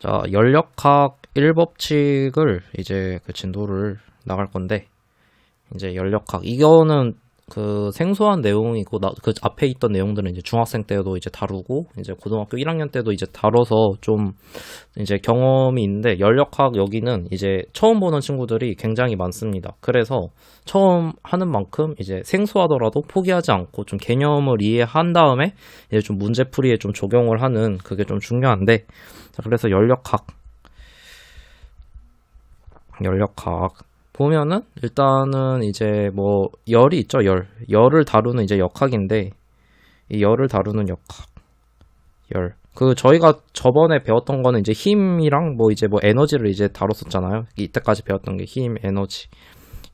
자, 열역학 1법칙을 이제 그 진도를 나갈 건데, 이제 열역학. 이거는 그 생소한 내용이고, 그 앞에 있던 내용들은 이제 중학생 때도 이제 다루고, 이제 고등학교 1학년 때도 이제 다뤄서 좀 이제 경험이 있는데, 열역학 여기는 이제 처음 보는 친구들이 굉장히 많습니다. 그래서 처음 하는 만큼 이제 생소하더라도 포기하지 않고 좀 개념을 이해한 다음에 이제 좀 문제풀이에 좀 적용을 하는 그게 좀 중요한데, 자, 그래서 열역학 보면은 일단은 이제 뭐 열이 있죠. 열을 다루는 이제 역학인데, 이 열을 다루는 역학 그 저희가 저번에 배웠던 거는 이제 힘이랑 뭐 이제 뭐 에너지를 이제 다뤘었잖아요. 이때까지 배웠던 게 힘, 에너지.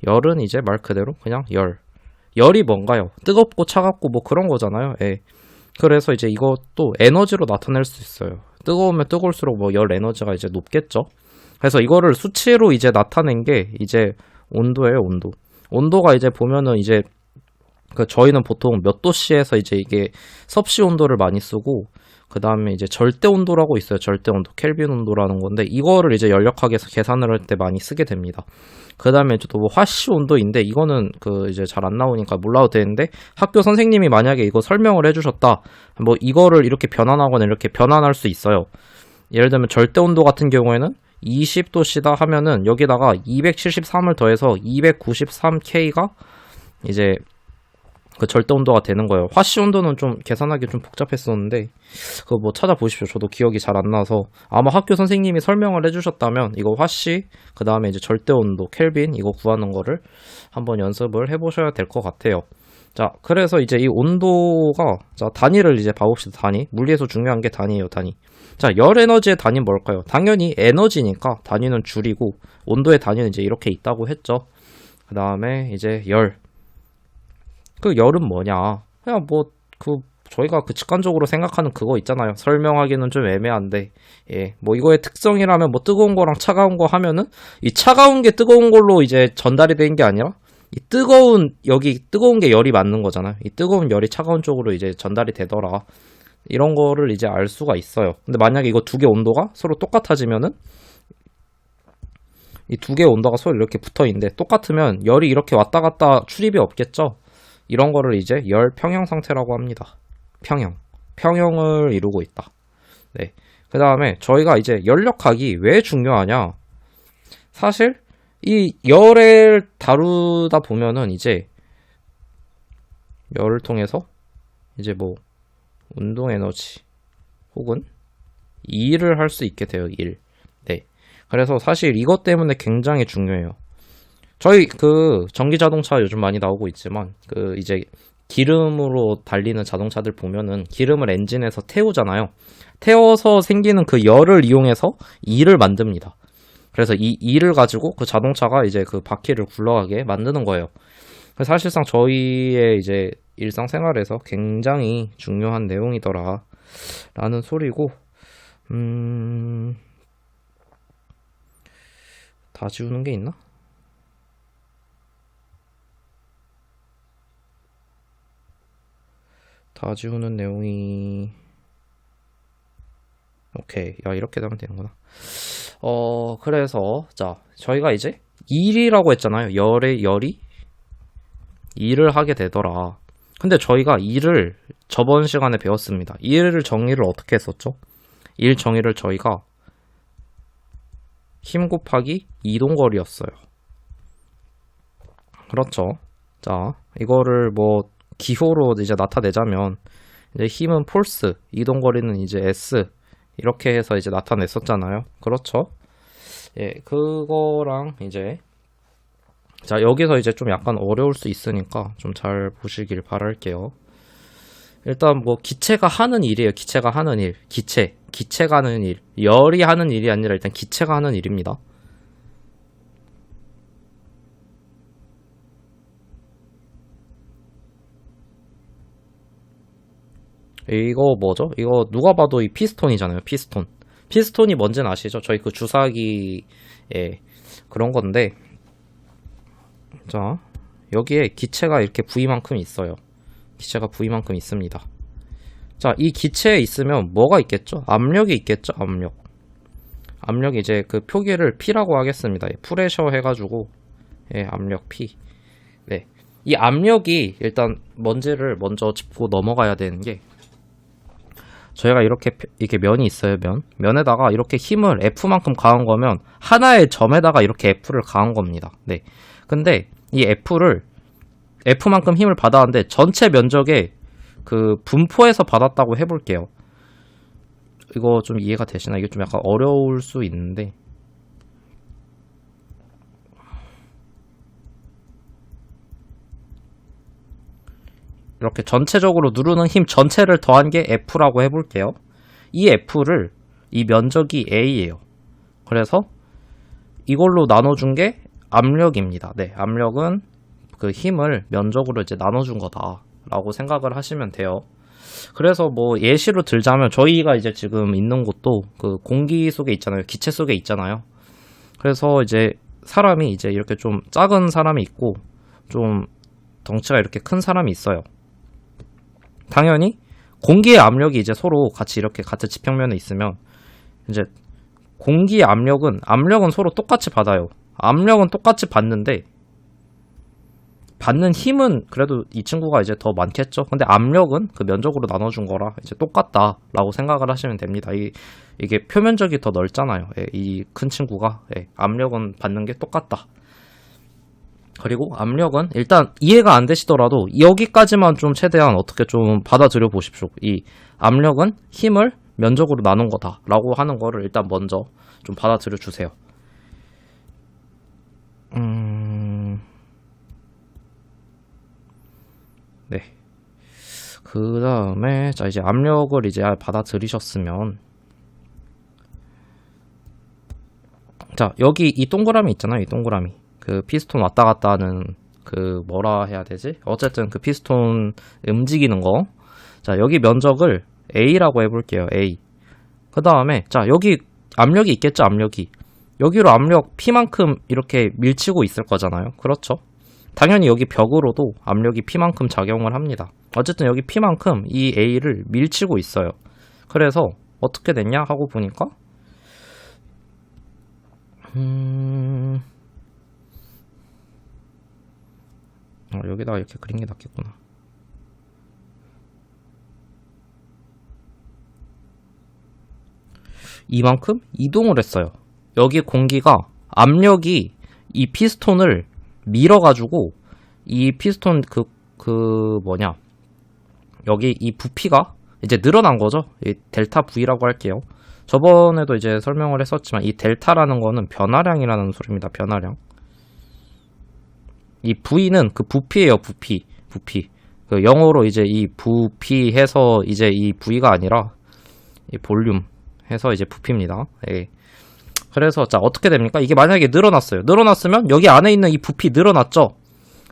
열은 이제 말 그대로 그냥 열이 뭔가요? 뜨겁고 차갑고 뭐 그런 거잖아요. 예. 그래서 이제 이것도 에너지로 나타낼 수 있어요. 뜨거우면 뜨거울수록 뭐 열 에너지가 이제 높겠죠. 그래서 이거를 수치로 이제 나타낸 게 이제 온도예요, 온도. 온도가 이제 보면은 이제 그 저희는 보통 몇 도씨에서 이제 이게 섭씨 온도를 많이 쓰고, 그 다음에 이제 절대 온도라고 있어요. 절대 온도, 켈빈 온도라는 건데, 이거를 이제 열역학에서 계산을 할 때 많이 쓰게 됩니다. 그 다음에 또 뭐 화씨 온도인데, 이거는 그 이제 잘 안 나오니까 몰라도 되는데, 학교 선생님이 만약에 이거 설명을 해주셨다, 뭐 이거를 이렇게 변환하거나 이렇게 변환할 수 있어요. 예를 들면 절대 온도 같은 경우에는 20도씨다 하면은 여기다가 273을 더해서 293K가 이제 그 절대 온도가 되는 거예요. 화씨 온도는 좀 계산하기 좀 복잡했었는데, 그거 뭐 찾아보십시오. 저도 기억이 잘 안 나서. 아마 학교 선생님이 설명을 해주셨다면 이거 화씨, 그 다음에 이제 절대 온도, 켈빈 이거 구하는 거를 한번 연습을 해보셔야 될 것 같아요. 자, 그래서 이제 이 온도가, 자, 단위를 이제 봐봅시다. 단위. 물리에서 중요한 게 단위예요, 단위. 자, 열 에너지의 단위는 뭘까요? 당연히 에너지니까 단위는 줄이고, 온도의 단위는 이제 이렇게 있다고 했죠. 그 다음에 이제 그 열은 뭐냐? 그냥 뭐, 저희가 그 직관적으로 생각하는 그거 있잖아요. 설명하기는 좀 애매한데, 예, 뭐 이거의 특성이라면 뭐 뜨거운 거랑 차가운 거 하면은, 이 차가운 게 뜨거운 걸로 이제 전달이 된 게 아니라, 여기 뜨거운 게 열이 맞는 거잖아요. 이 뜨거운 열이 차가운 쪽으로 이제 전달이 되더라. 이런 거를 이제 알 수가 있어요. 근데 만약에 이거 두 개 온도가 서로 똑같아지면은, 이 두 개 온도가 서로 이렇게 붙어 있는데 똑같으면 열이 이렇게 왔다 갔다 출입이 없겠죠? 이런 거를 이제 열 평형 상태라고 합니다. 평형을 이루고 있다. 네. 그 다음에 저희가 이제 열역학이 왜 중요하냐? 사실 이 열을 다루다 보면은 이제 열을 통해서 이제 뭐 운동 에너지 혹은 일을 할 수 있게 돼요. 네. 그래서 사실 이것 때문에 굉장히 중요해요. 저희 그 전기 자동차 요즘 많이 나오고 있지만, 그 이제 기름으로 달리는 자동차들 보면은 기름을 엔진에서 태우잖아요. 태워서 생기는 그 열을 이용해서 일을 만듭니다. 그래서 이 일을 가지고 그 자동차가 이제 그 바퀴를 굴러가게 만드는 거예요. 사실상 저희의 이제 일상생활에서 굉장히 중요한 내용이더라 라는 소리고, 다 지우는 게 있나? 다 지우는 내용이, 오케이. 야, 이렇게 되면 되는구나. 그래서 자, 저희가 이제 일이라고 했잖아요. 열이 일을 하게 되더라. 근데 저희가 일을 저번 시간에 배웠습니다. 일을 정의를 어떻게 했었죠? 일 정의를 저희가 힘 곱하기 이동거리였어요. 그렇죠. 자, 이거를 뭐 기호로 이제 나타내자면, 이제 힘은 폴스, 이동거리는 이제 S, 이렇게 해서 이제 나타냈었잖아요. 그렇죠? 예, 그거랑 이제, 자, 여기서 이제 좀 약간 어려울 수 있으니까 좀 잘 보시길 바랄게요. 일단 뭐 기체가 하는 일이에요. 기체가 하는 일. 기체가 하는 일. 열이 하는 일이 아니라 일단 기체가 하는 일입니다. 이거 뭐죠? 이거 누가 봐도 이 피스톤이잖아요. 피스톤이 뭔지는 아시죠? 저희 그 주사기에 그런 건데, 자, 여기에 기체가 이렇게 V만큼 있어요. 기체가 V만큼 있습니다. 자, 이 기체에 있으면 뭐가 있겠죠? 압력이 있겠죠? 압력. 압력이 이제 그 표기를 P라고 하겠습니다. 프레셔 해가지고 예, 압력 P. 네, 이 압력이 일단 뭔지를 먼저 짚고 넘어가야 되는 게 저희가 이렇게 면이 있어요. 면에다가 이렇게 힘을 F만큼 가한 거면 하나의 점에다가 이렇게 F를 가한 겁니다. 네, 근데 이 F만큼 힘을 받았는데 전체 면적에 그 분포해서 받았다고 해볼게요. 이거 좀 이해가 되시나? 이게 좀 약간 어려울 수 있는데 이렇게 전체적으로 누르는 힘 전체를 더한 게 F라고 해볼게요. 이 면적이 A예요. 그래서 이걸로 나눠준 게 압력입니다. 네, 압력은 그 힘을 면적으로 이제 나눠준 거다라고 생각을 하시면 돼요. 그래서 뭐 예시로 들자면 저희가 이제 지금 있는 곳도 그 공기 속에 있잖아요. 기체 속에 있잖아요. 그래서 이제 사람이 이제 이렇게 좀 작은 사람이 있고 좀 덩치가 이렇게 큰 사람이 있어요. 당연히 공기의 압력이 이제 서로 같이 이렇게 같은 지평면에 있으면 이제 공기의 압력은 서로 똑같이 받아요. 압력은 똑같이 받는데 받는 힘은 그래도 이 친구가 이제 더 많겠죠. 근데 압력은 그 면적으로 나눠준 거라 이제 똑같다라고 생각을 하시면 됩니다. 이게 표면적이 더 넓잖아요. 예, 이 큰 친구가 압력은 받는 게 똑같다. 그리고 압력은 일단 이해가 안 되시더라도 여기까지만 좀 최대한 어떻게 좀 받아들여 보십시오. 이 압력은 힘을 면적으로 나눈 거다라고 하는 거를 일단 먼저 좀 받아들여 주세요. 네. 그 다음에 자 이제 압력을 이제 받아들이셨으면 자 여기 이 동그라미 있잖아요. 이 동그라미 그 피스톤 왔다 갔다 하는 그 뭐라 해야 되지? 어쨌든 그 피스톤 움직이는 거. 자 여기 면적을 A라고 해볼게요. A. 그 다음에 자 여기 압력이 있겠죠. 압력이 여기로 압력 P만큼 이렇게 밀치고 있을 거잖아요. 그렇죠? 당연히 여기 벽으로도 압력이 P만큼 작용을 합니다. 어쨌든 여기 P만큼 이 A를 밀치고 있어요. 그래서 어떻게 됐냐 하고 보니까 여기다가 이렇게 그린 게 낫겠구나. 이만큼 이동을 했어요. 여기 공기가 압력이 이 피스톤을 밀어가지고 이 피스톤 여기 이 부피가 이제 늘어난 거죠. 이 델타 V라고 할게요. 저번에도 이제 설명을 했었지만 이 델타라는 거는 변화량이라는 소리입니다. 변화량. 이 V는 그 부피예요. 부피. 그 영어로 이제 이 부피 해서 이제 이 V가 아니라 이 볼륨 해서 이제 부피입니다. 예. 그래서 자 어떻게 됩니까? 이게 만약에 늘어났어요. 늘어났으면 여기 안에 있는 이 부피 늘어났죠.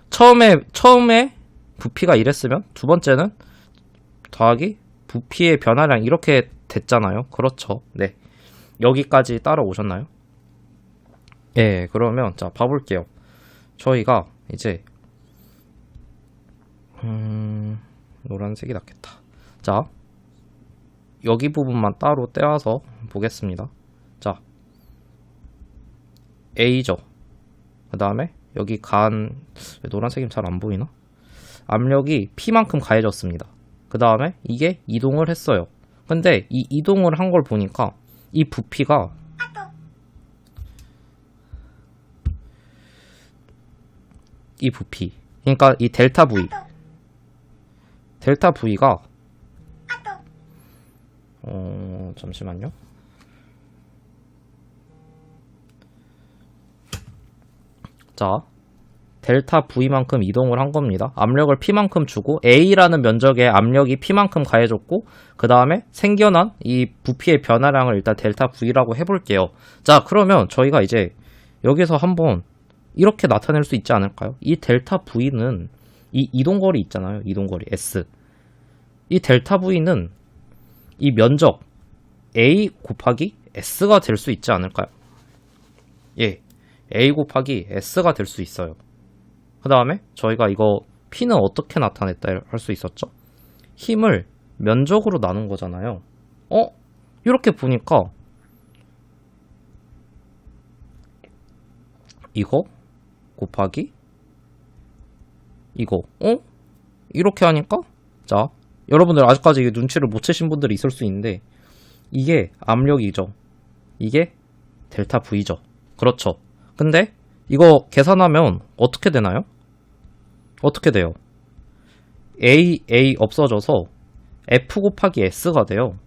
처음에 부피가 이랬으면 두 번째는 더하기 부피의 변화량 이렇게 됐잖아요. 그렇죠. 네. 여기까지 따라오셨나요? 예, 그러면 자 봐볼게요. 저희가 이제 노란색이 낫겠다. 자 여기 부분만 따로 떼어서 보겠습니다. 자 A죠. 그 다음에 여기 노란색이 잘 안 보이나? 압력이 P만큼 가해졌습니다. 그 다음에 이게 이동을 했어요. 근데 이 이동을 한 걸 보니까 이 부피가 이 부피 그러니까 이 델타 V가 잠시만요. 자 델타 V만큼 이동을 한 겁니다. 압력을 P만큼 주고 A라는 면적에 압력이 P만큼 가해졌고 그 다음에 생겨난 이 부피의 변화량을 일단 델타 V라고 해볼게요. 자 그러면 저희가 이제 여기서 한번 이렇게 나타낼 수 있지 않을까요? 이 델타 V는 이 이동거리 있잖아요. 이동거리 S. 이 델타 V는 이 면적 A 곱하기 S가 될 수 있지 않을까요? 예, A 곱하기 S가 될 수 있어요. 그 다음에 저희가 이거 P는 어떻게 나타냈다 할 수 있었죠? 힘을 면적으로 나눈 거잖아요. 이렇게 보니까 이거 곱하기 이거 이렇게 하니까 자 여러분들 아직까지 이게 눈치를 못 채신 분들이 있을 수 있는데 이게 압력이죠. 이게 델타 V죠. 그렇죠. 근데 이거 계산하면 어떻게 되나요? 어떻게 돼요? A 없어져서 F 곱하기 S가 돼요.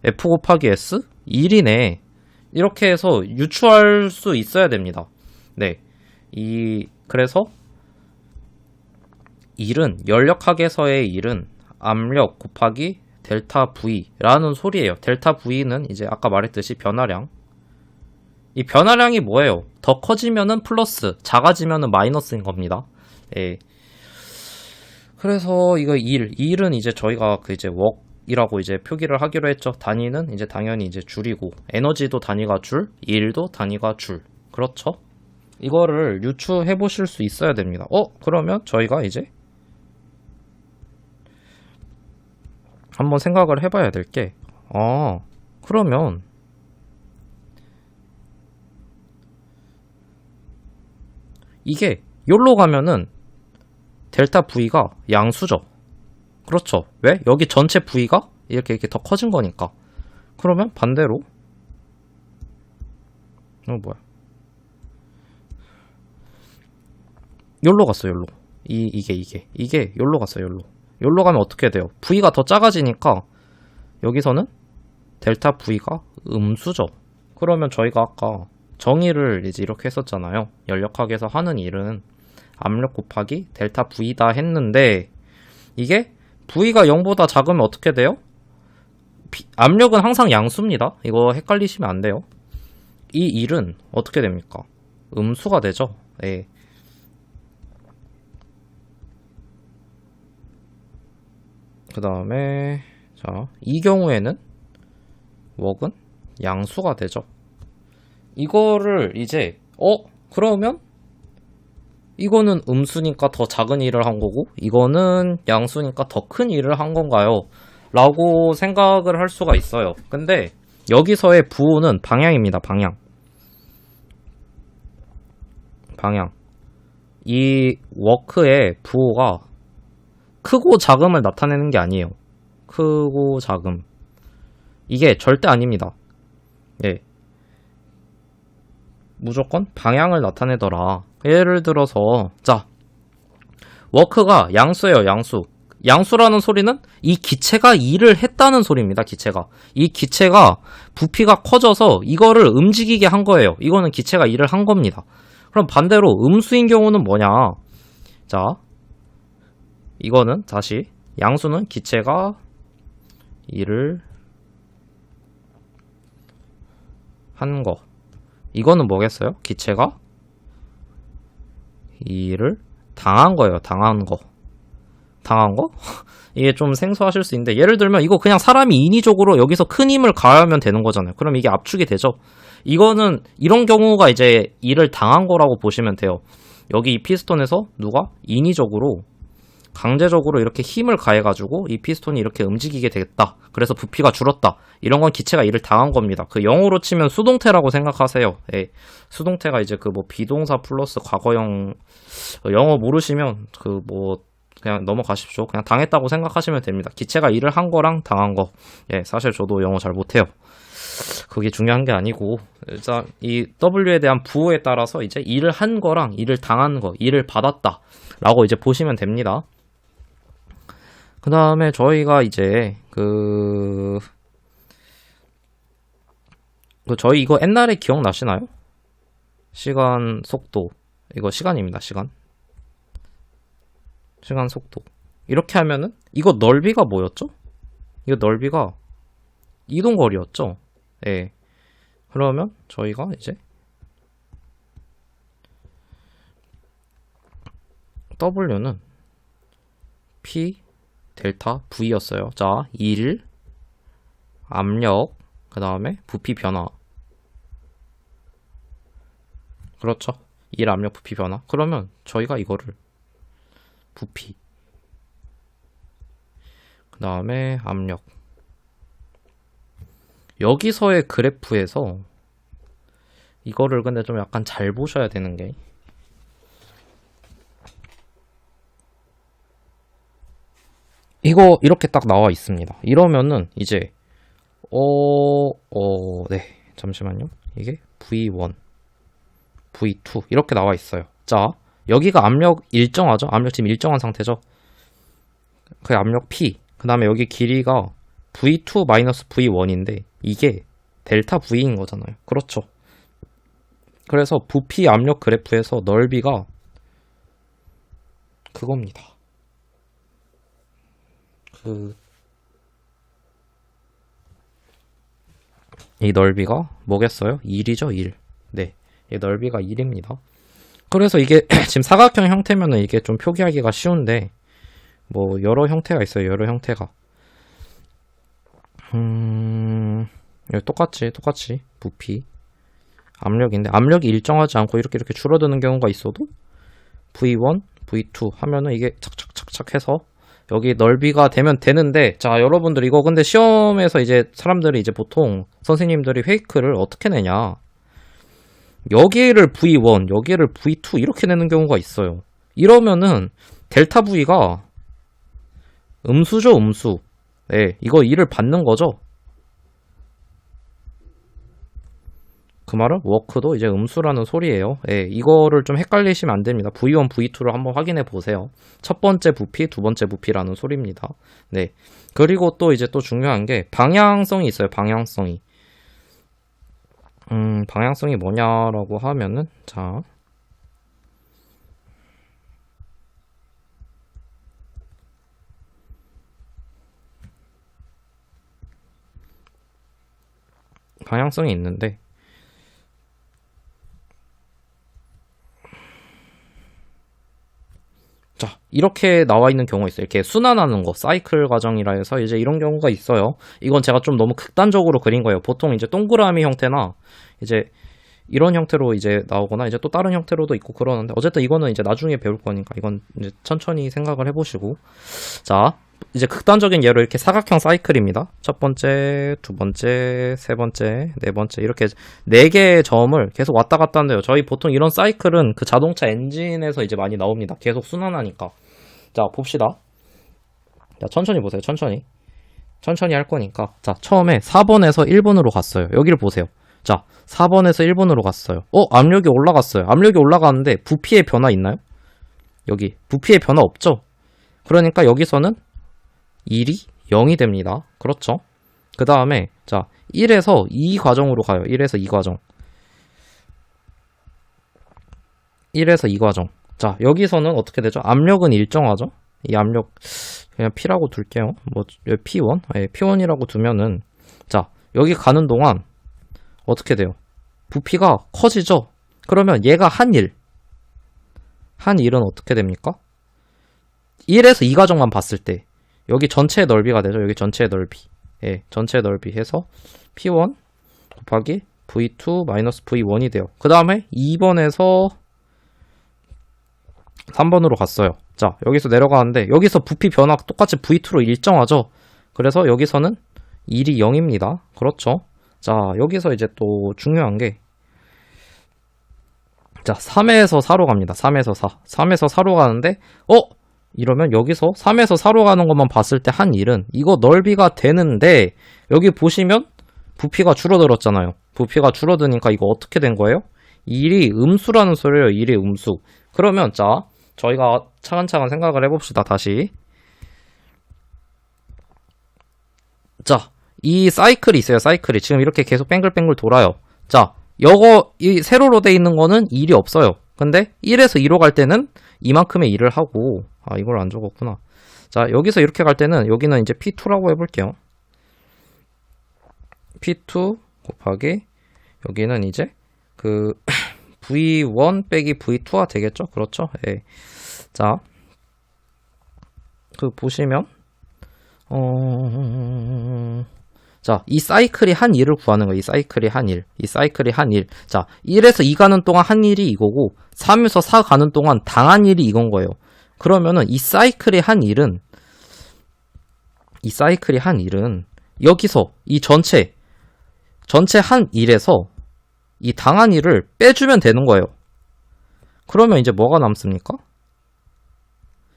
F 곱하기 S? 1이네. 이렇게 해서 유추할 수 있어야 됩니다. 네. 그래서 1은 열역학에서의 1은 압력 곱하기 델타 V라는 소리예요. 델타 V는 이제 아까 말했듯이 변화량. 이 변화량이 뭐예요? 더 커지면은 플러스, 작아지면은 마이너스인 겁니다. 예. 그래서 이거 1은 이제 저희가 그 이제 웍이라고 이제 표기를 하기로 했죠. 단위는 이제 당연히 이제 줄이고, 에너지도 단위가 줄, 1도 단위가 줄. 그렇죠? 이거를 유추해 보실 수 있어야 됩니다. 그러면 저희가 이제 한번 생각을 해봐야 될 게, 그러면 이게 요로 가면은 델타 V가 양수죠. 그렇죠. 왜? 여기 전체 V가 이렇게 더 커진 거니까. 그러면 반대로 뭐야? 요로 갔어, 요로. 이게 요로 갔어, 요로. 요로 가면 어떻게 돼요? V가 더 작아지니까 여기서는 델타 V가 음수죠. 그러면 저희가 아까 정의를 이제 이렇게 했었잖아요. 열역학에서 하는 일은 압력 곱하기 델타 V다 했는데 이게 V가 0보다 작으면 어떻게 돼요? 압력은 항상 양수입니다. 이거 헷갈리시면 안 돼요. 이 일은 어떻게 됩니까? 음수가 되죠. 예. 그 다음에 이 경우에는 웍은 양수가 되죠. 이거를 이제 그러면 이거는 음수니까 더 작은 일을 한 거고 이거는 양수니까 더 큰 일을 한 건가요? 라고 생각을 할 수가 있어요. 근데 여기서의 부호는 방향입니다. 방향. 이 워크의 부호가 크고 작음을 나타내는 게 아니에요. 크고 작음. 이게 절대 아닙니다. 예. 무조건 방향을 나타내더라. 예를 들어서 워크가 양수예요. 양수라는 소리는 이 기체가 일을 했다는 소리입니다. 이 기체가 부피가 커져서 이거를 움직이게 한 거예요. 이거는 기체가 일을 한 겁니다. 그럼 반대로 음수인 경우는 뭐냐? 이거는 다시 양수는 기체가 일을 한 거. 이거는 뭐겠어요? 기체가 일을 당한 거예요. 당한 거? 이게 좀 생소하실 수 있는데 예를 들면 이거 그냥 사람이 인위적으로 여기서 큰 힘을 가하면 되는 거잖아요. 그럼 이게 압축이 되죠. 이거는 이런 경우가 이제 일을 당한 거라고 보시면 돼요. 여기 이 피스톤에서 누가 인위적으로 강제적으로 이렇게 힘을 가해가지고 이 피스톤이 이렇게 움직이게 됐다. 그래서 부피가 줄었다. 이런 건 기체가 일을 당한 겁니다. 그 영어로 치면 수동태라고 생각하세요. 예. 수동태가 이제 그 뭐 비동사 플러스 과거형 영어 모르시면 그 뭐 그냥 넘어가십시오. 그냥 당했다고 생각하시면 됩니다. 기체가 일을 한 거랑 당한 거. 예, 사실 저도 영어 잘 못해요. 그게 중요한 게 아니고 일단 이 W에 대한 부호에 따라서 이제 일을 한 거랑 일을 당한 거, 일을 받았다 라고 이제 보시면 됩니다. 그 다음에 저희가 이제 저희 이거 옛날에 기억나시나요? 시간 속도. 이거 시간입니다. 시간 속도. 이렇게 하면은 이거 넓이가 뭐였죠? 이거 넓이가 이동거리였죠? 예. 그러면 저희가 이제 W는 P 델타 V였어요. 1 압력 그 다음에 부피 변화. 그렇죠. 1 압력 부피 변화. 그러면 저희가 이거를 부피 그 다음에 압력 여기서의 그래프에서 이거를 근데 좀 약간 잘 보셔야 되는 게 이거 이렇게 딱 나와 있습니다. 이러면은 이제 네. 잠시만요. 이게 V1, V2 이렇게 나와 있어요. 자, 여기가 압력 일정하죠? 압력 지금 일정한 상태죠? 그 압력 P. 그 다음에 여기 길이가 V2-V1인데 이게 델타 V인 거잖아요. 그렇죠. 그래서 부피 압력 그래프에서 넓이가 그겁니다. 이 넓이가 뭐겠어요? 1이죠, 1. 네. 이 넓이가 1입니다. 그래서 이게 지금 사각형 형태면은 이게 좀 표기하기가 쉬운데 뭐 여러 형태가 있어요. 여러 형태가. 똑같이 부피 압력인데 압력이 일정하지 않고 이렇게 줄어드는 경우가 있어도 V1, V2 하면은 이게 착착착착 해서 여기 넓이가 되면 되는데 자 여러분들 이거 근데 시험에서 이제 사람들이 이제 보통 선생님들이 페이크를 어떻게 내냐 여기를 V1 여기를 V2 이렇게 내는 경우가 있어요. 이러면은 델타 V가 음수죠 음수. 네 이거 2를 받는 거죠. 그 말은 워크도 이제 음수라는 소리예요. 예, 이거를 좀 헷갈리시면 안 됩니다. V1, V2를 한번 확인해 보세요. 첫 번째 부피, 두 번째 부피라는 소리입니다. 네. 그리고 또 이제 또 중요한 게 방향성이 있어요. 방향성이. 방향성이 뭐냐라고 하면은 자. 방향성이 있는데 자, 이렇게 나와 있는 경우가 있어요. 이렇게 순환하는 거, 사이클 과정이라 해서 이제 이런 경우가 있어요. 이건 제가 좀 너무 극단적으로 그린 거예요. 보통 이제 동그라미 형태나 이제 이런 형태로 이제 나오거나 이제 또 다른 형태로도 있고 그러는데 어쨌든 이거는 이제 나중에 배울 거니까 이건 이제 천천히 생각을 해보시고 자, 이제 극단적인 예로 이렇게 사각형 사이클입니다. 첫 번째, 두 번째, 세 번째, 네 번째 이렇게 네 개의 점을 계속 왔다 갔다 한대요. 저희 보통 이런 사이클은 그 자동차 엔진에서 이제 많이 나옵니다. 계속 순환하니까. 자, 봅시다. 자, 천천히 보세요. 천천히 할 거니까. 자, 처음에 4번에서 1번으로 갔어요. 여기를 보세요. 자, 4번에서 1번으로 갔어요. 압력이 올라갔어요. 압력이 올라가는데 부피의 변화 있나요? 여기 부피의 변화 없죠? 그러니까 여기서는 1이 0이 됩니다. 그렇죠? 그 다음에 자 1에서 2 과정으로 가요. 1에서 2 과정. 1에서 2 과정. 자 여기서는 어떻게 되죠? 압력은 일정하죠? 이 압력 그냥 P라고 둘게요. 뭐 P1? 네, P1이라고 두면은 자 여기 가는 동안 어떻게 돼요? 부피가 커지죠? 그러면 얘가 한 1은 어떻게 됩니까? 1에서 2 과정만 봤을 때 여기 전체의 넓이가 되죠. 여기 전체의 넓이. 예, 전체의 넓이 해서 P1 곱하기 V2 마이너스 V1이 돼요. 그 다음에 2번에서 3번으로 갔어요. 자, 여기서 내려가는데 여기서 부피 변화 똑같이 V2로 일정하죠. 그래서 여기서는 1이 0입니다. 그렇죠. 자, 여기서 이제 또 중요한 게 자, 3에서 4로 갑니다. 3에서 4. 3에서 4로 가는데 이러면 여기서 3에서 4로 가는 것만 봤을 때 한 1은 이거 넓이가 되는데 여기 보시면 부피가 줄어들었잖아요. 부피가 줄어드니까 이거 어떻게 된 거예요? 1이 음수라는 소리예요. 1이 음수. 그러면 자 저희가 차근차근 생각을 해봅시다. 다시 자 이 사이클이 있어요. 사이클이 지금 이렇게 계속 뱅글뱅글 돌아요. 자 이 세로로 돼 있는 거는 1이 없어요. 근데 1에서 2로 갈 때는 이만큼의 1을 하고 이걸 안 적었구나. 자 여기서 이렇게 갈 때는 여기는 이제 P2라고 해볼게요. P2 곱하기 여기는 이제 그 V1 빼기 V2가 되겠죠? 그렇죠? 예. 자 그 보시면 자, 이 사이클이 한 1을 구하는 거예요. 이 사이클이 한 1. 자, 1에서 2 가는 동안 한 1이 이거고 3에서 4 가는 동안 당한 1이 이건 거예요. 그러면은 이 사이클이 한 1은 여기서 이 전체 한 1에서 이 당한 일을 빼주면 되는 거예요. 그러면 이제 뭐가 남습니까?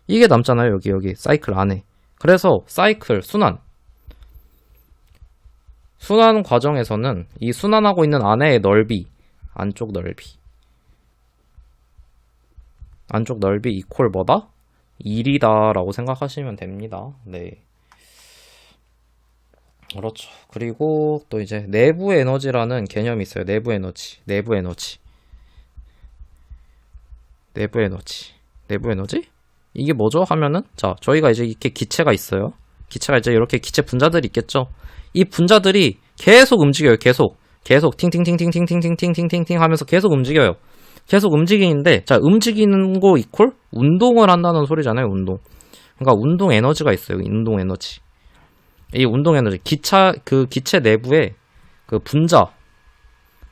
이게 남잖아요. 여기 사이클 안에. 그래서 사이클 순환 과정에서는 이 순환하고 있는 안의 넓이, 안쪽 넓이 이퀄 뭐다? 1이다 라고 생각하시면 됩니다. 네. 그렇죠. 그리고 또 이제 내부 에너지라는 개념이 있어요. 내부 에너지. 이게 뭐죠? 하면은, 자, 저희가 이제 이렇게 기체가 있어요. 기체가 이제 이렇게 기체 분자들이 있겠죠? 이 분자들이 계속 움직여요. 계속 팅팅팅팅팅팅팅팅팅팅팅 하면서 계속 움직여요. 계속 움직이는데, 자, 움직이는 거 이퀄 운동을 한다는 소리잖아요. 운동. 그러니까 운동 에너지가 있어요. 운동 에너지. 이 운동 에너지, 기체 내부에 그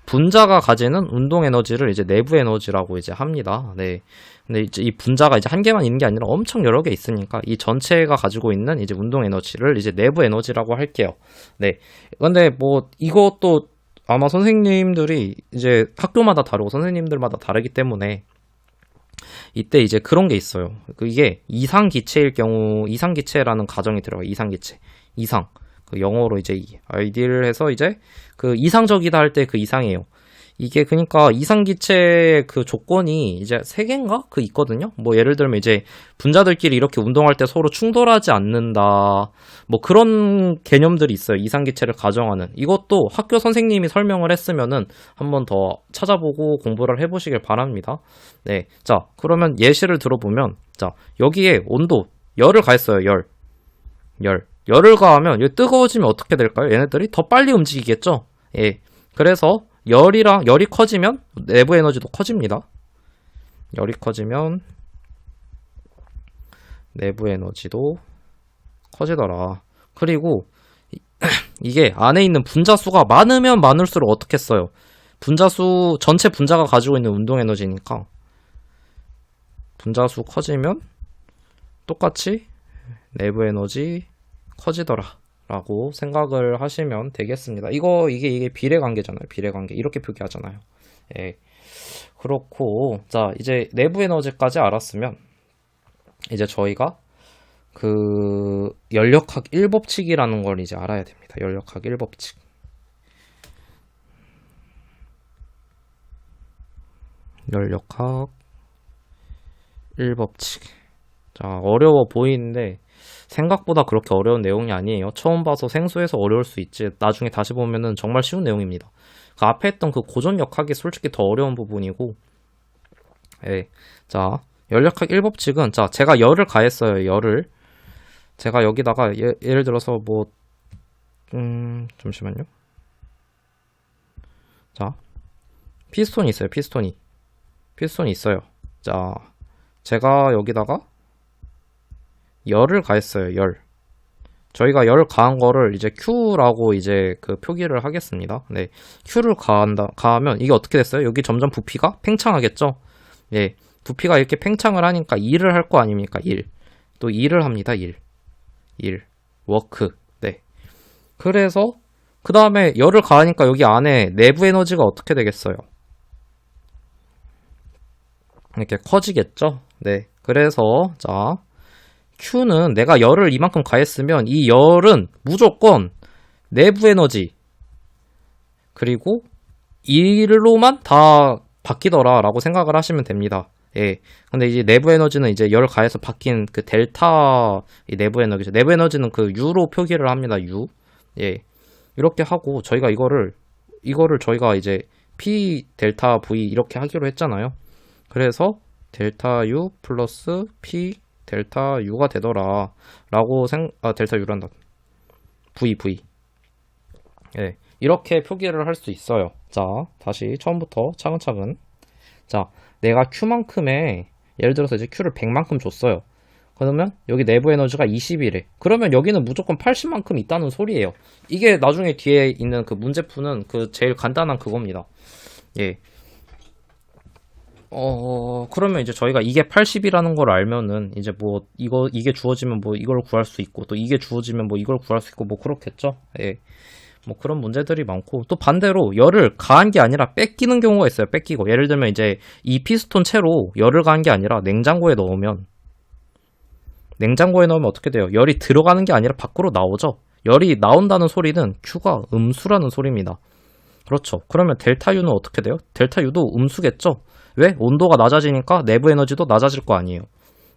분자가 가지는 운동 에너지를 이제 내부 에너지라고 이제 합니다. 네. 근데 이제 이 분자가 이제 한 개만 있는 게 아니라 엄청 여러 개 있으니까 이 전체가 가지고 있는 이제 운동 에너지를 이제 내부 에너지라고 할게요. 네. 근데 뭐 이것도 아마 선생님들이 이제 학교마다 다르고 선생님들마다 다르기 때문에 이때 이제 그런 게 있어요. 이게 이상기체일 경우, 이상기체라는 가정이 들어가요. 이상기체. 그 영어로 이제 아이디를 해서 이제 그 이상적이다 할 때 그 이상이에요. 이게 그러니까 이상기체의 그 조건이 이제 세 개인가? 그 있거든요. 뭐 예를 들면 이제 분자들끼리 이렇게 운동할 때 서로 충돌하지 않는다. 뭐 그런 개념들이 있어요. 이상기체를 가정하는. 이것도 학교 선생님이 설명을 했으면은 한번 더 찾아보고 공부를 해보시길 바랍니다. 네. 자, 그러면 예시를 들어보면, 자, 여기에 온도, 열을 가했어요. 열을 가하면 여기 뜨거워지면 어떻게 될까요? 얘네들이 더 빨리 움직이겠죠? 예. 그래서 열이 커지면 내부 에너지도 커집니다. 열이 커지면 내부 에너지도 커지더라. 그리고 이게 안에 있는 분자 수가 많으면 많을수록 어떻게 써요? 전체 분자가 가지고 있는 운동 에너지니까 분자 수 커지면 똑같이 내부 에너지 커지더라 라고 생각을 하시면 되겠습니다. 이게 비례관계잖아요. 비례관계. 이렇게 표기하잖아요. 예. 그렇고, 자, 이제 내부 에너지까지 알았으면, 이제 저희가 그 연력학 1법칙이라는 걸 이제 알아야 됩니다. 연력학 1법칙. 연력학 1법칙. 자, 어려워 보이는데, 생각보다 그렇게 어려운 내용이 아니에요. 처음 봐서 생소해서 어려울 수 있지. 나중에 다시 보면은 정말 쉬운 내용입니다. 그 앞에 했던 그 고전역학이 솔직히 더 어려운 부분이고. 예. 자, 연력학 1법칙은, 자, 제가 열을 가했어요. 제가 여기다가 예를 들어서 뭐, 잠시만요. 자, 피스톤이 있어요. 피스톤이 있어요. 자, 제가 여기다가 열을 가했어요. 저희가 열 가한 거를 이제 Q라고 이제 그 표기를 하겠습니다. 네. Q를 가하면 이게 어떻게 됐어요? 여기 점점 부피가 팽창하겠죠? 예. 부피가 이렇게 팽창을 하니까 일을 할 거 아닙니까? 또 일을 합니다. 워크. 네. 그래서 그 다음에 열을 가하니까 여기 안에 내부 에너지가 어떻게 되겠어요? 이렇게 커지겠죠? 네. 그래서 자, Q는 내가 열을 이만큼 가했으면 이 열은 무조건 내부 에너지 그리고 1로만 다 바뀌더라 라고 생각을 하시면 됩니다. 예. 근데 이제 내부 에너지는 이제 열 가해서 바뀐 그 델타 이 내부 에너지죠. 내부 에너지는 그 U로 표기를 합니다. U. 예. 이렇게 하고 저희가 이거를 저희가 이제 P 델타 V 이렇게 하기로 했잖아요. 그래서 델타 U 플러스 P 델타 U가 되더라 라고 델타 U란다. V. 예. 이렇게 표기를 할 수 있어요. 자, 다시 처음부터 차근차근. 자, 내가 Q만큼의 예를 들어서 이제 Q를 100만큼 줬어요. 그러면 여기 내부 에너지가 20이래. 그러면 여기는 무조건 80만큼 있다는 소리예요. 이게 나중에 뒤에 있는 그 문제 푸는 그 제일 간단한 그겁니다. 예. 그러면 이제 저희가 이게 80이라는 걸 알면은 이제 뭐 이게 주어지면 뭐 이걸 구할 수 있고 또 이게 주어지면 뭐 이걸 구할 수 있고 뭐 그렇겠죠. 예. 뭐 그런 문제들이 많고, 또 반대로 열을 가한 게 아니라 뺏기는 경우가 있어요. 뺏기고. 예를 들면 이제 이 피스톤 채로 열을 가한 게 아니라 냉장고에 넣으면 어떻게 돼요? 열이 들어가는 게 아니라 밖으로 나오죠. 열이 나온다는 소리는 Q가 음수라는 소리입니다. 그렇죠. 그러면 델타 U는 어떻게 돼요? 델타 U도 음수겠죠? 왜? 온도가 낮아지니까 내부 에너지도 낮아질 거 아니에요.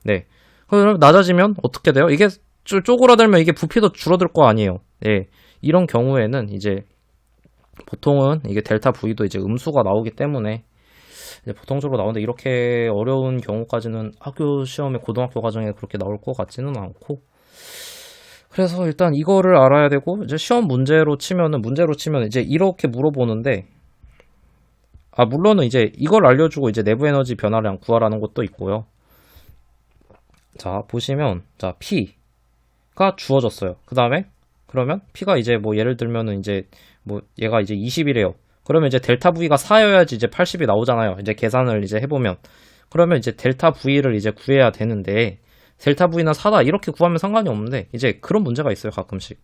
네. 그럼 낮아지면 어떻게 돼요? 이게 쪼그라들면 이게 부피도 줄어들 거 아니에요. 네. 이런 경우에는 이제 보통은 이게 델타 V도 이제 음수가 나오기 때문에 이제 보통적으로 나오는데, 이렇게 어려운 경우까지는 학교 시험에 고등학교 과정에 그렇게 나올 것 같지는 않고, 그래서 일단 이거를 알아야 되고, 이제 시험 문제로 치면 이제 이렇게 물어보는데, 물론은 이제 이걸 알려주고 이제 내부 에너지 변화량 구하라는 것도 있고요. 자, 보시면, 자, P가 주어졌어요. 그 다음에, 그러면 P가 이제 뭐 예를 들면은 이제 뭐 얘가 이제 20이래요. 그러면 이제 델타 V가 4여야지 이제 80이 나오잖아요. 이제 계산을 이제 해보면. 그러면 이제 델타 V를 이제 구해야 되는데, 델타 V는 4다 이렇게 구하면 상관이 없는데, 이제 그런 문제가 있어요. 가끔씩.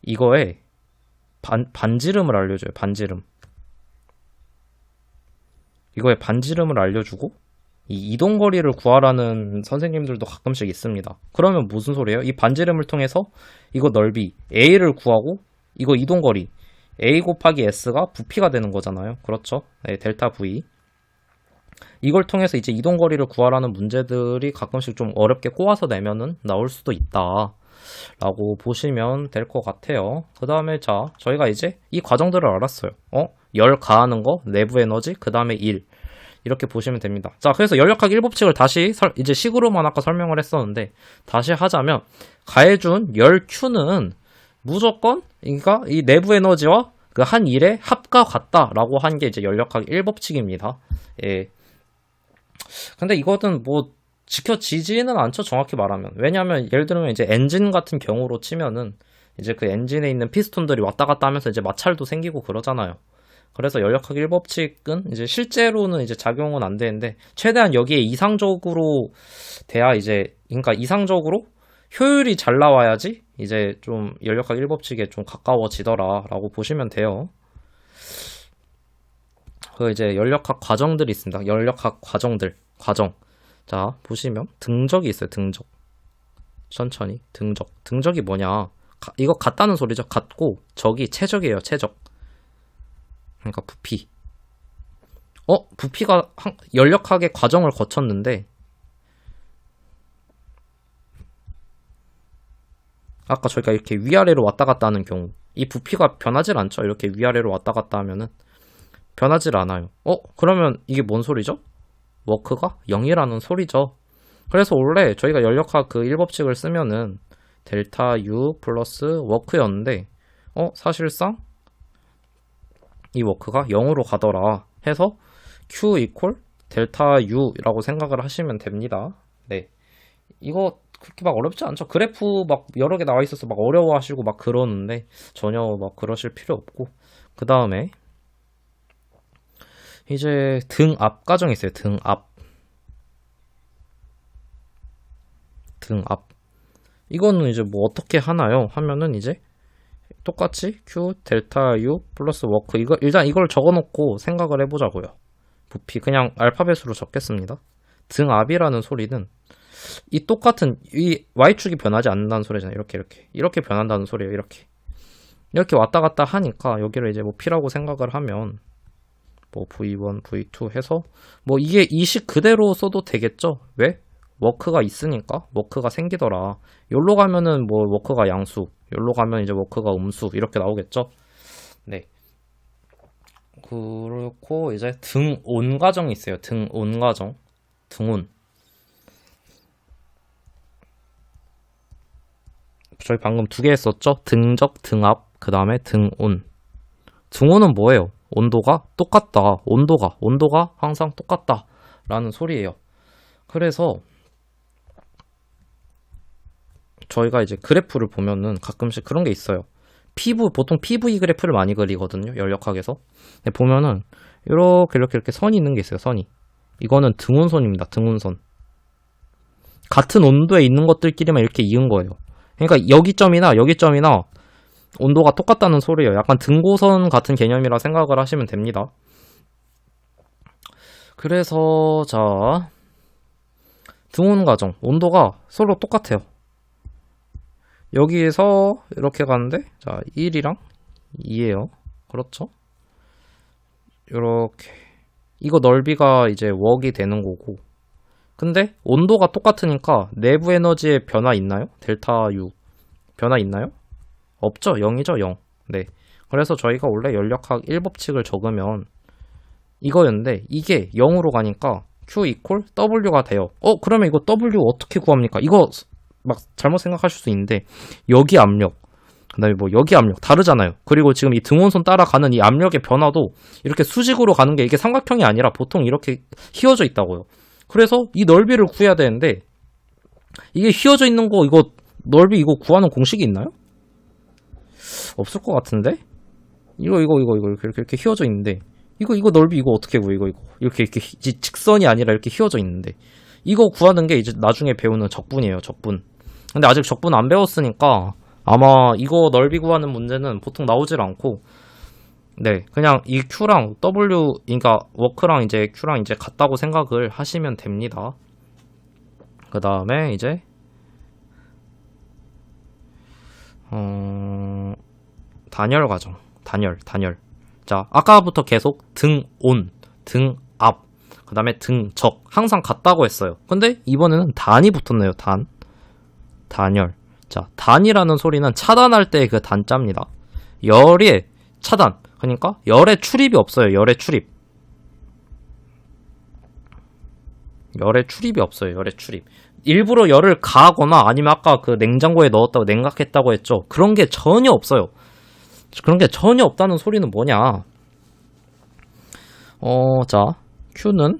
이거에 반지름을 알려줘요. 반지름. 이거에 반지름을 알려주고 이 이동거리를 구하라는 선생님들도 가끔씩 있습니다. 그러면 무슨 소리예요? 이 반지름을 통해서 이거 넓이 A를 구하고, 이거 이동거리 A 곱하기 S가 부피가 되는 거잖아요. 그렇죠? 네, 델타 V. 이걸 통해서 이제 이동거리를 구하라는 문제들이 가끔씩 좀 어렵게 꼬아서 내면은 나올 수도 있다 라고 보시면 될 것 같아요. 그 다음에 자, 저희가 이제 이 과정들을 알았어요. 열 가하는 거, 내부 에너지, 그 다음에 일, 이렇게 보시면 됩니다. 자, 그래서 열역학 1법칙을 다시 이제 식으로만 아까 설명을 했었는데, 다시 하자면 가해준 열 Q는 무조건 그러니까 이 내부 에너지와 그 한 일의 합과 같다라고 한 게 이제 열역학 1법칙입니다. 예. 근데 이거는 뭐 지켜지지는 않죠, 정확히 말하면. 왜냐하면 예를 들면 이제 엔진 같은 경우로 치면은 이제 그 엔진에 있는 피스톤들이 왔다 갔다 하면서 이제 마찰도 생기고 그러잖아요. 그래서 열역학 1법칙은 이제 실제로는 이제 작용은 안 되는데, 최대한 여기에 이상적으로 돼야 이제, 그러니까 이상적으로 효율이 잘 나와야지 이제 좀 열역학 1법칙에 좀 가까워지더라라고 보시면 돼요. 그 이제 열역학 과정들이 있습니다. 열역학 과정. 자, 보시면 등적이 있어요. 등적. 천천히. 등적이 뭐냐? 이거 같다는 소리죠. 같고 적이 최적이에요. 최적. 그러니까 부피. 부피가 열역학의 과정을 거쳤는데, 아까 저희가 이렇게 위아래로 왔다 갔다 하는 경우, 이 부피가 변하질 않죠. 이렇게 위아래로 왔다 갔다 하면은 변하질 않아요. 그러면 이게 뭔 소리죠? 워크가 0이라는 소리죠. 그래서 원래 저희가 열역학 그 1법칙을 쓰면은 델타 U 플러스 워크였는데, 사실상 이 워크가 0으로 가더라 해서 Q 이퀄 델타 U라고 생각을 하시면 됩니다. 네. 이거 그렇게 막 어렵지 않죠. 그래프 막 여러 개 나와 있어서 막 어려워하시고 막 그러는데 전혀 막 그러실 필요 없고, 그 다음에 이제 등압 과정이 있어요. 등압. 이거는 이제 뭐 어떻게 하나요? 하면은 이제 똑같이 Q 델타 U 플러스 워크, 일단 이걸 적어놓고 생각을 해보자고요. 부피 그냥 알파벳으로 적겠습니다. 등압이라는 소리는 이 똑같은 이 Y축이 변하지 않는다는 소리잖아요. 이렇게 변한다는 소리예요. 이렇게 왔다 갔다 하니까 여기를 이제 뭐 P라고 생각을 하면 뭐 V1, V2 해서 뭐 이게 이 식 그대로 써도 되겠죠? 왜? 워크가 있으니까 워크가 생기더라. 여기로 가면은 뭐 워크가 양수, 여기로 가면 이제 워크가 음수, 이렇게 나오겠죠? 네. 그렇고 이제 등온 과정이 있어요. 등온 과정. 등온. 저희 방금 두 개 했었죠? 등적, 등압, 그 다음에 등온. 등온은 뭐예요? 온도가 똑같다. 온도가 항상 똑같다 라는 소리예요. 그래서 저희가 이제 그래프를 보면은 가끔씩 그런 게 있어요. 보통 PV 그래프를 많이 그리거든요. 열역학에서. 보면은 이렇게 선이 있는 게 있어요. 선이. 이거는 등온선입니다. 등온선. 같은 온도에 있는 것들끼리만 이렇게 이은 거예요. 그러니까 여기점이나 온도가 똑같다는 소리예요. 약간 등고선 같은 개념이라 생각을 하시면 됩니다. 그래서 자, 등온 과정 온도가 서로 똑같아요. 여기에서 이렇게 가는데 자 1이랑 2예요. 그렇죠? 요렇게 이거 넓이가 이제 웍이 되는 거고, 근데 온도가 똑같으니까 내부 에너지에 변화 있나요? 델타 U 변화 있나요? 없죠. 0이죠. 0. 네. 그래서 저희가 원래 연력학 1법칙을 적으면 이거였는데 이게 0으로 가니까 Q 이퀄 W가 돼요. 그러면 이거 W 어떻게 구합니까? 이거 막 잘못 생각하실 수 있는데 여기 압력, 그다음에 뭐 여기 압력 다르잖아요. 그리고 지금 이 등온선 따라가는 이 압력의 변화도 이렇게 수직으로 가는 게 이게 삼각형이 아니라 보통 이렇게 휘어져 있다고요. 그래서 이 넓이를 구해야 되는데 이게 휘어져 있는 거 이거 넓이 이거 구하는 공식이 있나요? 없을 것 같은데? 이거 이렇게 휘어져 있는데 이거 넓이 이거 어떻게 구해? 이렇게 직선이 아니라 이렇게 휘어져 있는데 이거 구하는 게 이제 나중에 배우는 적분이에요. 적분. 근데 아직 적분 안 배웠으니까 아마 이거 넓이 구하는 문제는 보통 나오질 않고, 네, 그냥 이 Q랑 W, 그러니까 워크랑 이제 Q랑 이제 같다고 생각을 하시면 됩니다. 그 다음에 이제 단열 과정, 단열. 자, 아까부터 계속 등온, 등압, 그 다음에 등적 항상 같다고 했어요. 근데 이번에는 단이 붙었네요. 단열. 자, 단이라는 소리는 차단할 때 그 단자입니다. 열의 차단, 그러니까 열의 출입이 없어요. 열의 출입이 없어요. 열의 출입. 일부러 열을 가하거나 아니면 아까 그 냉장고에 넣었다고 냉각했다고 했죠. 그런 게 전혀 없어요. 그런 게 전혀 없다는 소리는 뭐냐? 자, Q는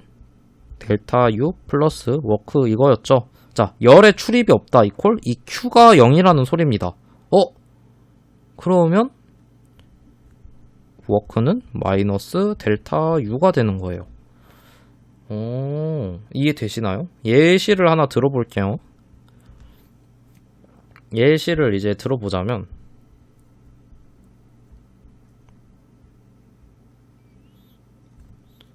델타 U 플러스 워크 이거였죠. 자, 열의 출입이 없다 이퀄 이 Q가 0이라는 소리입니다. 그러면 워크는 마이너스 델타 U가 되는 거예요. 이해되시나요? 예시를 하나 들어볼게요. 예시를 이제 들어보자면,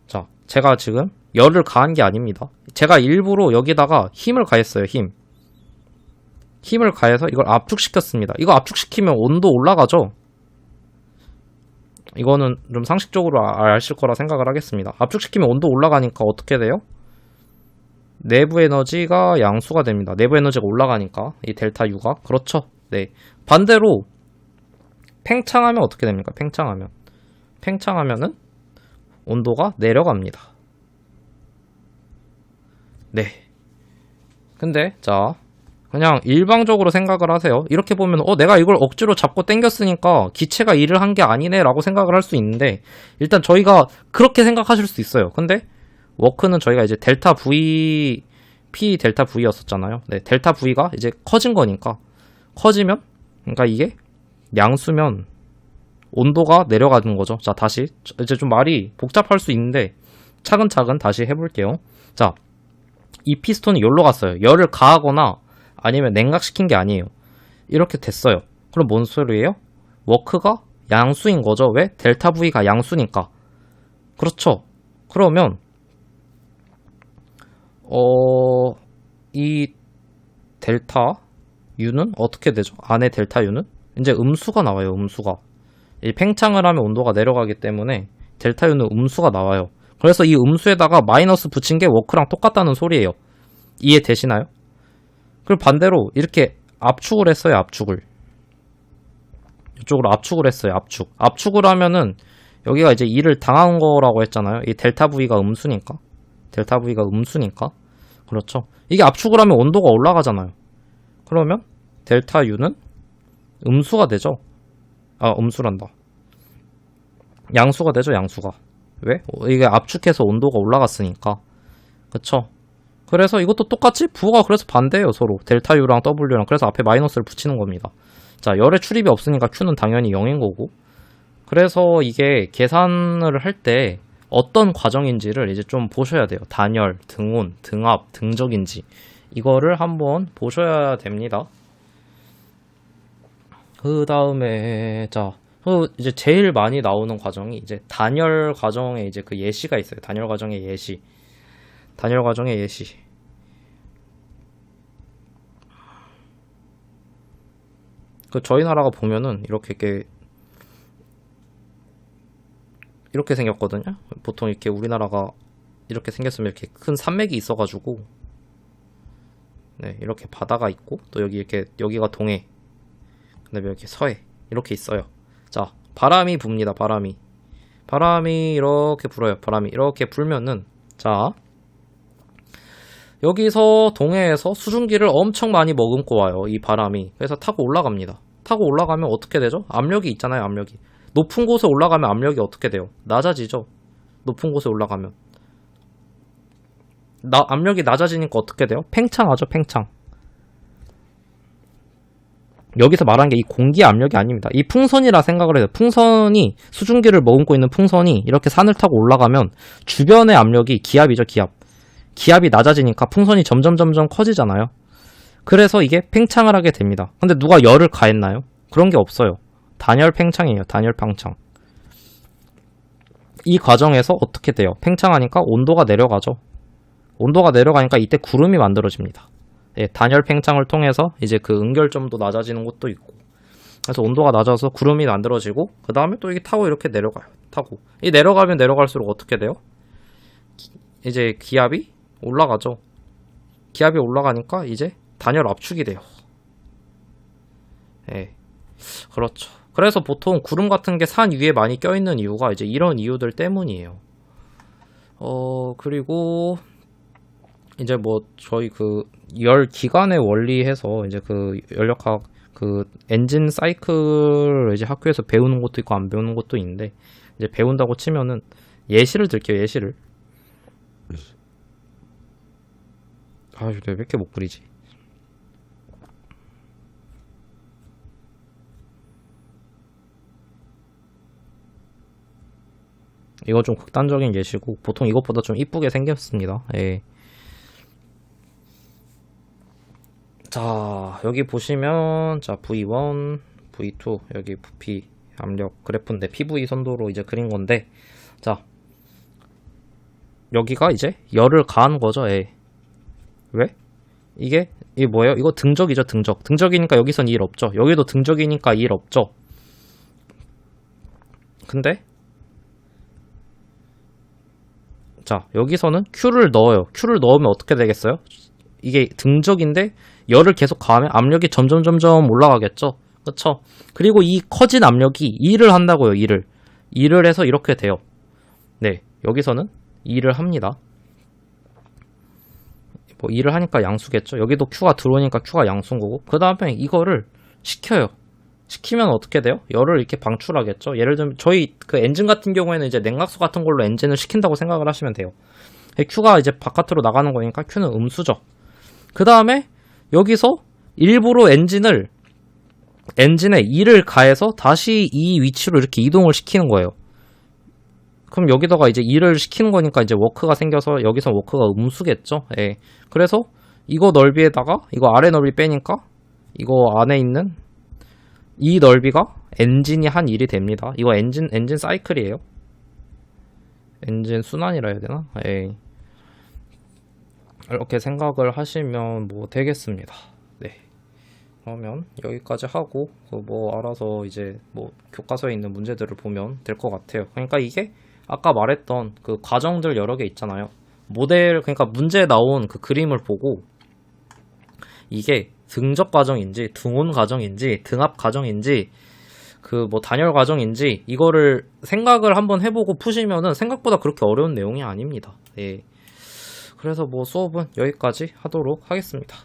자, 제가 지금 열을 가한 게 아닙니다. 제가 일부러 여기다가 힘을 가했어요. 힘을 가해서 이걸 압축시켰습니다. 이거 압축시키면 온도 올라가죠? 이거는 좀 상식적으로 아실 거라 생각을 하겠습니다. 압축시키면 온도 올라가니까 어떻게 돼요? 내부 에너지가 양수가 됩니다. 내부 에너지가 올라가니까 이 델타 U가. 그렇죠? 네. 반대로 팽창하면 어떻게 됩니까? 팽창하면은 온도가 내려갑니다. 네. 근데 자, 그냥 일방적으로 생각을 하세요. 이렇게 보면 내가 이걸 억지로 잡고 당겼으니까 기체가 일을 한 게 아니네 라고 생각을 할 수 있는데, 일단 저희가 그렇게 생각하실 수 있어요. 근데 워크는 저희가 이제 델타 V P 델타 V였었잖아요. 네, 델타 V가 이제 커진 거니까, 커지면 그러니까 이게 양수면 온도가 내려가는 거죠. 자, 다시 이제 좀 말이 복잡할 수 있는데 차근차근 다시 해볼게요. 자, 이 피스톤이 여기로 갔어요. 열을 가하거나 아니면 냉각시킨 게 아니에요. 이렇게 됐어요. 그럼 뭔 소리예요? 워크가 양수인 거죠. 왜? 델타 V가 양수니까. 그렇죠. 그러면 이 델타 U는 어떻게 되죠? 안에 델타 U는 이제 음수가 나와요. 음수가. 이 팽창을 하면 온도가 내려가기 때문에 델타 U는 음수가 나와요. 그래서 이 음수에다가 마이너스 붙인 게 워크랑 똑같다는 소리예요. 이해되시나요? 그리고 반대로 이렇게 압축을 했어요. 이쪽으로 압축을 했어요. 압축을 하면은 여기가 이제 일을 당한 거라고 했잖아요. 이 델타 V가 음수니까. 그렇죠. 이게 압축을 하면 온도가 올라가잖아요. 그러면 델타 U는 음수가 되죠. 음수란다. 양수가 되죠. 양수가. 왜? 이게 압축해서 온도가 올라갔으니까. 그쵸? 그래서 이것도 똑같이 부호가 그래서 반대예요. 서로 델타 U랑 W랑. 그래서 앞에 마이너스를 붙이는 겁니다. 자, 열의 출입이 없으니까 Q는 당연히 0인 거고. 그래서 이게 계산을 할 때 어떤 과정인지를 이제 좀 보셔야 돼요. 단열, 등온, 등압, 등적인지 이거를 한번 보셔야 됩니다. 그 다음에, 자, 이제 제일 많이 나오는 과정이 이제 단열 과정에 이제 그 예시가 있어요. 단열 과정의 예시. 단열 과정의 예시. 그 저희 나라가 보면은 이렇게 생겼거든요. 보통 이렇게 우리나라가 이렇게 생겼으면 이렇게 큰 산맥이 있어가지고, 네, 이렇게 바다가 있고, 또 여기 이렇게, 여기가 동해, 그 다음에 이렇게 서해, 이렇게 있어요. 자, 바람이 붑니다, 바람이. 바람이 이렇게 불어요. 바람이 이렇게 불면은, 자, 여기서 동해에서 수증기를 엄청 많이 머금고 와요. 이 바람이. 그래서 타고 올라갑니다. 타고 올라가면 어떻게 되죠? 압력이 있잖아요, 압력이. 높은 곳에 올라가면 압력이 어떻게 돼요? 낮아지죠? 높은 곳에 올라가면. 압력이 낮아지니까 어떻게 돼요? 팽창하죠, 팽창. 여기서 말한 게 이 공기 압력이 아닙니다. 이 풍선이라 생각을 해요. 풍선이, 수증기를 머금고 있는 풍선이 이렇게 산을 타고 올라가면 주변의 압력이 기압이죠, 기압. 기압이 낮아지니까 풍선이 점점 커지잖아요. 그래서 이게 팽창을 하게 됩니다. 근데 누가 열을 가했나요? 그런 게 없어요. 단열 팽창이에요. 단열 팽창. 이 과정에서 어떻게 돼요? 팽창하니까 온도가 내려가죠. 온도가 내려가니까 이때 구름이 만들어집니다. 예, 단열 팽창을 통해서 이제 그 응결점도 낮아지는 것도 있고. 그래서 온도가 낮아서 구름이 만들어지고, 그 다음에 또 이게 타고 이렇게 내려가요. 타고. 이 내려가면 내려갈수록 어떻게 돼요? 이제 기압이 올라가죠. 기압이 올라가니까 이제 단열 압축이 돼요. 예. 그렇죠. 그래서 보통 구름 같은 게 산 위에 많이 껴있는 이유가 이제 이런 이유들 때문이에요. 그리고 이제 뭐 저희 그 열 기관의 원리 해서 이제 그 연력학 그 엔진 사이클을 이제 학교에서 배우는 것도 있고 안 배우는 것도 있는데, 이제 배운다고 치면은 예시를 들게요. 예시를. 아, 왜 이렇게 못 그리지? 이건 좀 극단적인 예시고, 보통 이것보다 좀 이쁘게 생겼습니다. 예. 자, 여기 보시면, 자, V1, V2, 여기 부피, 압력 그래프인데, PV 선도로 이제 그린 건데, 자, 여기가 이제 열을 가한 거죠. 예. 왜? 이게 뭐예요? 이거 등적이죠, 등적. 등적이니까 여기선 일 없죠. 여기도 등적이니까 일 없죠. 근데 자, 여기서는 Q를 넣어요. Q를 넣으면 어떻게 되겠어요? 이게 등적인데 열을 계속 가하면 압력이 점점 올라가겠죠. 그쵸? 그리고 이 커진 압력이 일을 한다고요. 일을 해서 이렇게 돼요. 네, 여기서는 일을 합니다. 뭐 일을 하니까 양수겠죠. 여기도 Q가 들어오니까 Q가 양수인 거고, 그 다음에 이거를 식혀요. 시키면 어떻게 돼요? 열을 이렇게 방출하겠죠. 예를 들면 저희 그 엔진 같은 경우에는 이제 냉각수 같은 걸로 엔진을 식힌다고 생각을 하시면 돼요. Q가 이제 바깥으로 나가는 거니까 Q는 음수죠. 그 다음에 여기서 일부러 엔진에 E를 가해서 다시 이 위치로 이렇게 이동을 시키는 거예요. 그럼 여기다가 이제 E를 시키는 거니까 이제 워크가 생겨서 여기서 워크가 음수겠죠. 예. 그래서 이거 넓이에다가 이거 아래 넓이 빼니까 이거 안에 있는 이 넓이가 엔진이 한 일이 됩니다. 이거 엔진 사이클이에요. 엔진 순환이라 해야 되나? 예. 이렇게 생각을 하시면 뭐 되겠습니다. 네. 그러면 여기까지 하고 뭐 알아서 이제 뭐 교과서에 있는 문제들을 보면 될 것 같아요. 그러니까 이게 아까 말했던 그 과정들 여러 개 있잖아요. 그러니까 문제에 나온 그 그림을 보고 이게 등적 과정인지 등온 과정인지 등압 과정인지 그 뭐 단열 과정인지 이거를 생각을 한번 해보고 푸시면은 생각보다 그렇게 어려운 내용이 아닙니다. 예. 그래서 뭐 수업은 여기까지 하도록 하겠습니다.